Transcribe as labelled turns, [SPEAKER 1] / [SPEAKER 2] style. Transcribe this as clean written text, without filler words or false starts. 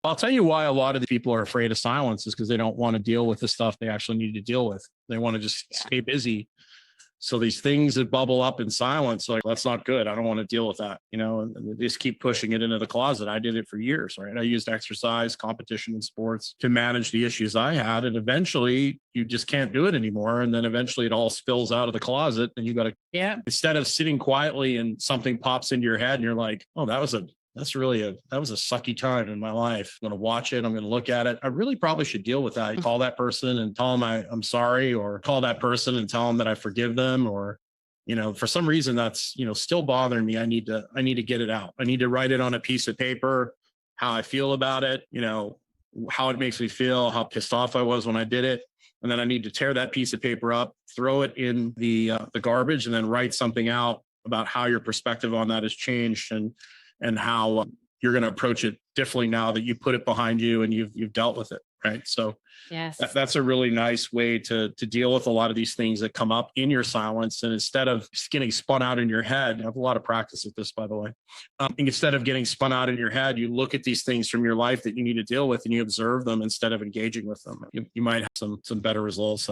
[SPEAKER 1] I'll tell you why a lot of the people are afraid of silence is because they don't want to deal with the stuff they actually need to deal with. They want to just
[SPEAKER 2] Yeah.
[SPEAKER 1] stay busy. So these things that bubble up in silence, like that's not good. I don't want to deal with that, and they just keep pushing it into the closet. I did it for years, right? I used exercise, competition, and sports to manage the issues I had. And eventually you just can't do it anymore. And then eventually it all spills out of the closet. And you got to,
[SPEAKER 2] Yeah.
[SPEAKER 1] instead of sitting quietly and something pops into your head and you're like, oh, that was a sucky time in my life. I'm going to watch it. I'm going to look at it. I really probably should deal with that. Call that person and tell them I'm sorry, or call that person and tell them that I forgive them, or, for some reason that's, still bothering me. I need to get it out. I need to write it on a piece of paper, how I feel about it, how it makes me feel, how pissed off I was when I did it. And then I need to tear that piece of paper up, throw it in the garbage, and then write something out about how your perspective on that has changed, and how you're going to approach it differently now that you put it behind you and you've dealt with it. Right. So
[SPEAKER 2] Yes.
[SPEAKER 1] that's a really nice way to deal with a lot of these things that come up in your silence. And instead of just getting spun out in your head, I have a lot of practice with this, by the way. Instead of getting spun out in your head, you look at these things from your life that you need to deal with and you observe them instead of engaging with them. You might have some better results.